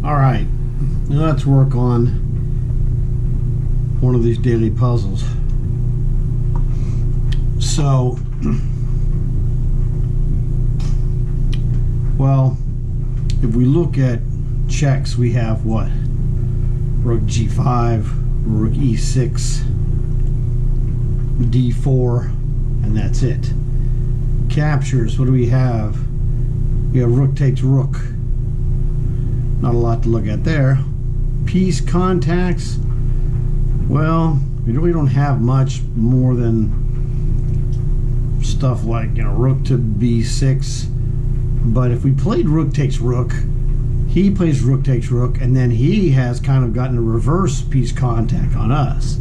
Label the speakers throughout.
Speaker 1: All right, now let's work on one of these daily puzzles. So, well, if we look at checks, we have what? Rook g5, rook e6, d4, and that's it. Captures, what do we have? We have rook takes rook. Not a lot to look at there. Piece contacts, well, we really don't have much more than stuff like, rook to b6. But if we played rook takes rook, he plays rook takes rook, and then he has kind of gotten a reverse piece contact on us.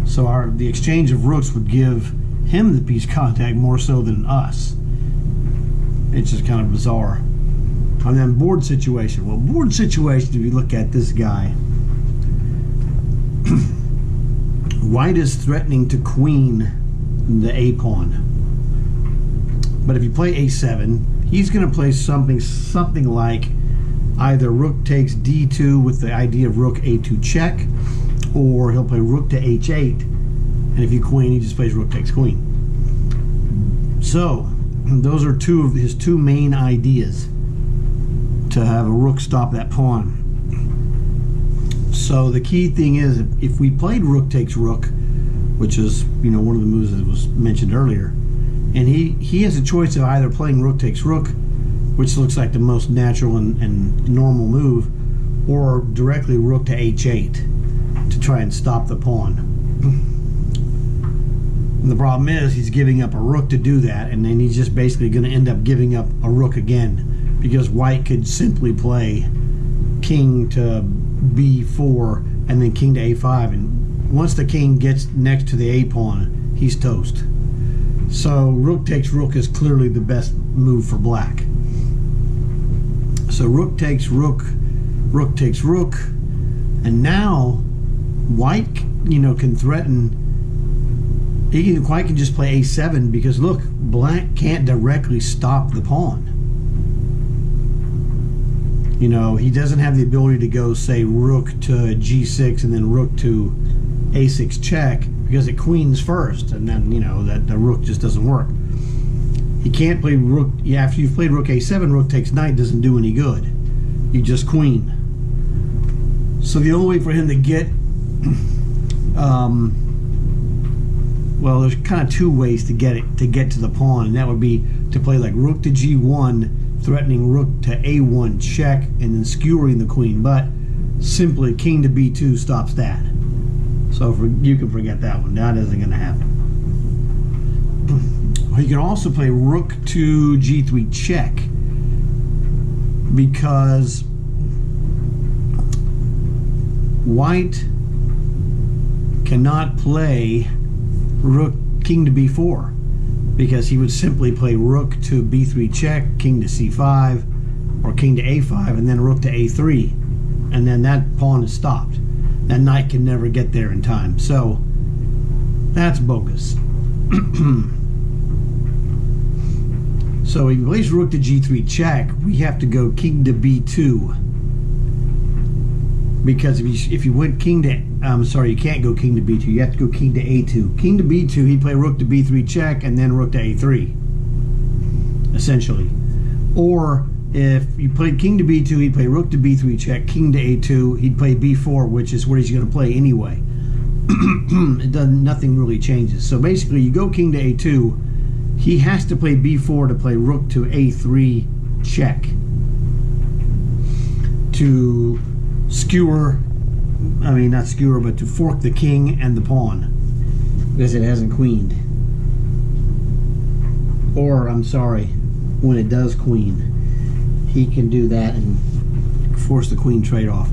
Speaker 1: So the exchange of rooks would give him the piece contact more so than us. It's just kind of bizarre. And then board situation. Well, board situation, if you look at this guy, white is threatening to queen the a pawn. But if you play a7, he's going to play something like either rook takes d2 with the idea of rook a2 check, or he'll play rook to h8, and if you queen, he just plays rook takes queen. So those are two of his two main ideas, to have a rook stop that pawn. So the key thing is, if we played rook takes rook, which is one of the moves that was mentioned earlier, and he has a choice of either playing rook takes rook, which looks like the most natural and normal move, or directly rook to h8 to try and stop the pawn. And the problem is he's giving up a rook to do that, and then he's just basically going to end up giving up a rook again, because white could simply play king to b4 and then king to a5, and once the king gets next to the a pawn, he's toast. So rook takes rook is clearly the best move for black. So rook takes rook, rook takes rook, and now white, can threaten. White can just play a7, because look, black can't directly stop the pawn. He doesn't have the ability to go, say, rook to g6 and then rook to a6 check, because it queens first, and then that the rook just doesn't work. He can't play rook. After you've played rook a7, rook takes knight doesn't do any good. You just queen. So the only way for him to get, well, there's kind of two ways to get to the pawn, and that would be to play like rook to g1, threatening rook to a1 check, and then skewering the queen. But simply king to b2 stops that. So you can forget that one. That isn't going to happen. You can also play rook to g3 check, because white cannot play rook king to b4, because he would simply play rook to b3 check, king to c5, or king to a5, and then rook to a3, and then that pawn is stopped. That knight can never get there in time. So that's bogus. So if he plays rook to g3 check, we have to go king to b2, because if you went king to, you can't go king to b2. You have to go king to a2. King to b2, he'd play rook to b3 check and then rook to a3, essentially. Or if you played king to b2, he'd play rook to b3 check, king to a2, he'd play b4, which is what he's going to play anyway. Nothing really changes. So basically, you go king to a2, he has to play b4 to play rook to a3 check, to skewer, not skewer, but to fork the king and the pawn, because it hasn't queened. Or, when it does queen, he can do that and force the queen trade off.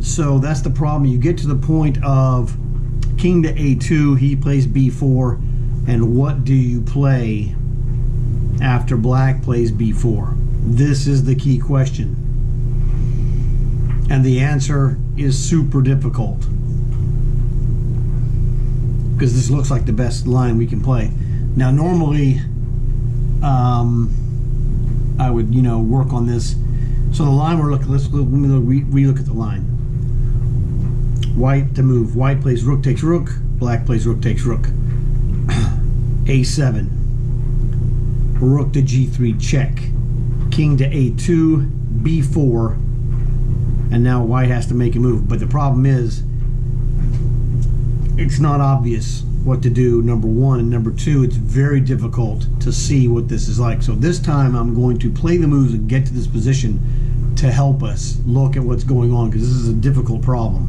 Speaker 1: So that's the problem. You get to the point of king to a2, he plays b4, and what do you play after black plays b4? This is the key question. And the answer is super difficult, because this looks like the best line we can play. Now, normally, I would, work on this So the line we're looking, let me re-look at the line. White to move. White plays rook takes rook. Black plays rook takes rook. A7. Rook to G3 check. King to A2, B4, and now white has to make a move. But the problem is, it's not obvious what to do, number one, and number two, it's very difficult to see what this is like. So this time I'm going to play the moves and get to this position to help us look at what's going on, because this is a difficult problem.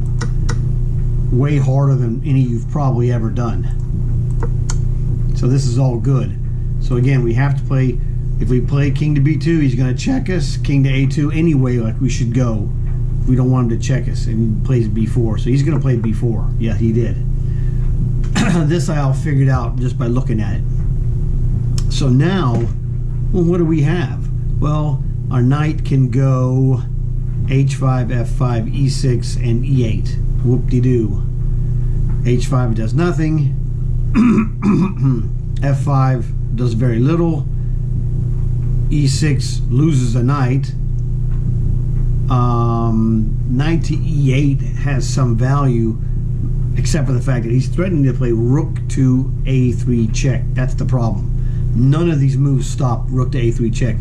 Speaker 1: Way harder than any you've probably ever done. So this is all good. So again, we have to play, if we play king to b2, he's going to check us, king to a2 anyway, like we should go. We don't want him to check us, and he plays b4. So he's going to play b4. Yeah, he did. This I all figured out just by looking at it. So now, well, what do we have? Well, our knight can go h5, f5, e6, and e8. Whoop-de-doo. h5 does nothing. f5 does very little. e6 loses a knight. Knight to e8 has some value, except for the fact that he's threatening to play rook to a3 check. That's the problem. None of these moves stop rook to a3 check.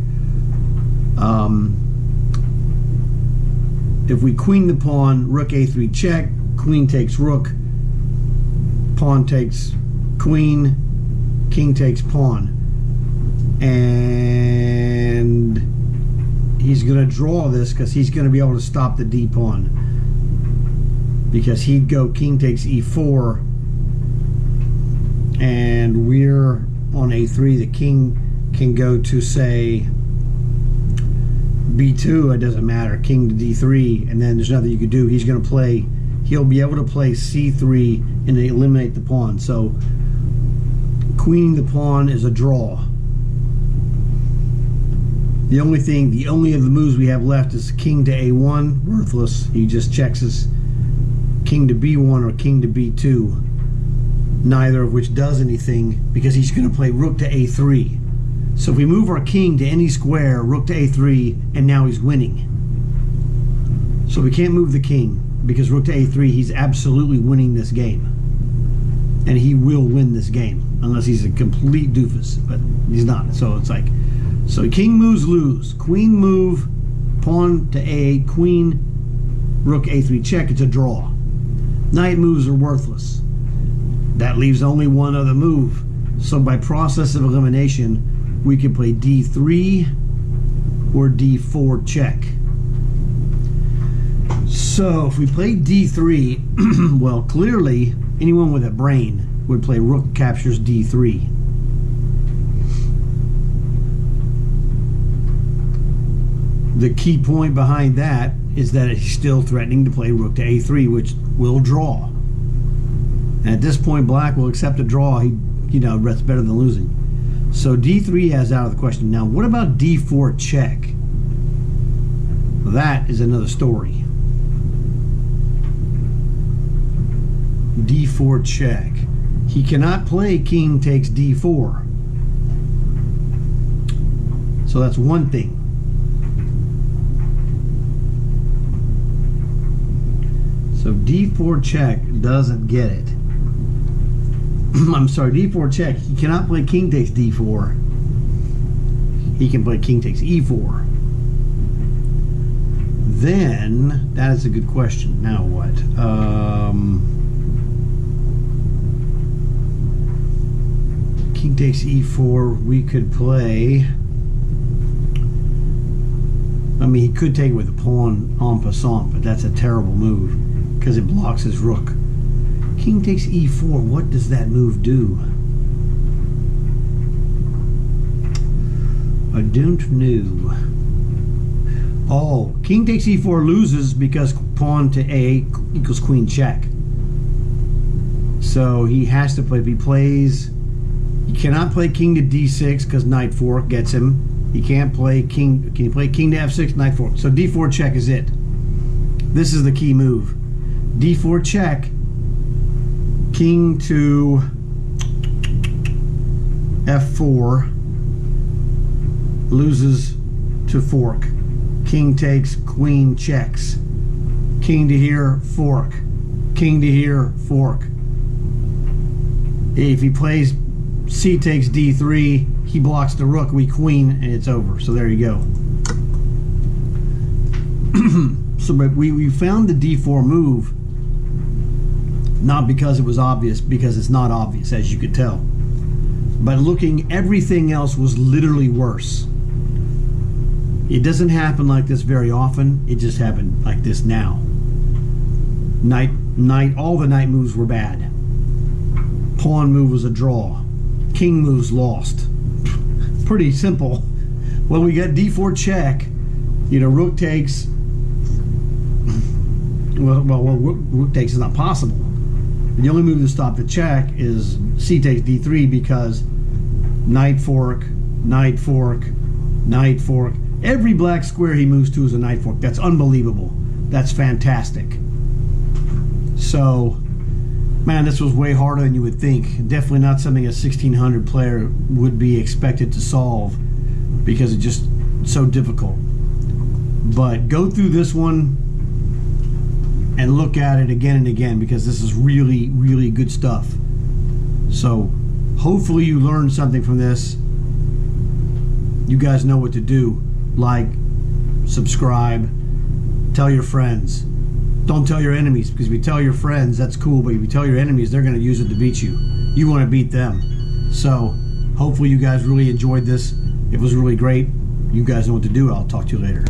Speaker 1: If we queen the pawn, rook a3 check, queen takes rook, pawn takes queen, king takes pawn. And he's going to draw this because he's going to be able to stop the d pawn. Because he'd go king takes e4, and we're on a3. The king can go to, say, b2. It doesn't matter. King to d3, and then there's nothing you could do. He's going to play, he'll be able to play c3 and eliminate the pawn. So queening the pawn is a draw. The only of the moves we have left is king to a1, worthless. He just checks us. King to b1 or king to b2, neither of which does anything, because he's going to play rook to a3. So if we move our king to any square, rook to a3, and now he's winning. So we can't move the king, because rook to a3, he's absolutely winning this game. And he will win this game, unless he's a complete doofus, but he's not. So it's like, so king moves, lose. Queen move, pawn to a8, queen, rook a3 check, it's a draw. Knight moves are worthless. That leaves only one other move. So by process of elimination, we can play d3 or d4 check. So if we play d3, well, clearly anyone with a brain would play rook captures d3. The key point behind that is that he's still threatening to play rook to a3, which will draw. And at this point, black will accept a draw. That's better than losing. So d3 has out of the question. Now, what about d4 check? Well, that is another story. d4 check. He cannot play king takes d4. So that's one thing. So d4 check doesn't get it. I'm sorry, d4 check. He cannot play king takes d4. He can play king takes e4. Then, that is a good question. Now what? King takes e4. We could play... I mean, he could take it with a pawn en passant, but that's a terrible move, because it blocks his rook. King takes e4. What does that move do? I don't know. Oh, king takes e4 loses because pawn to a equals queen check. So he has to play. If he plays, he cannot play king to d6 because knight fork gets him. He can't play king. Can you play king to f6, knight fork? So d4 check is it. This is the key move. d4 check. King to f4 loses to fork. King takes, queen checks. King to here, fork. King to here, fork. If he plays c takes d3, he blocks the rook, we queen, and it's over. So there you go. So but we found the d4 move, not because it was obvious, because it's not obvious, as you could tell. But looking, everything else was literally worse. It doesn't happen like this very often. It just happened like this now. Knight, all the knight moves were bad. Pawn move was a draw. King moves lost. Pretty simple. Well, we got d4 check. You know, rook takes. Well, rook takes is not possible. The only move to stop the check is c takes d3, because knight fork, knight fork, knight fork. Every black square he moves to is a knight fork. That's unbelievable. That's fantastic. So, man, this was way harder than you would think. Definitely not something a 1600 player would be expected to solve, because it's just so difficult. But go through this one and look at it again and again, because this is really, really good stuff. So hopefully you learned something from this. You guys know what to do. Like, subscribe, tell your friends. Don't tell your enemies, because if you tell your friends, that's cool, but if you tell your enemies, they're going to use it to beat you. You want to beat them. So hopefully you guys really enjoyed this. It was really great. You guys know what to do. I'll talk to you later.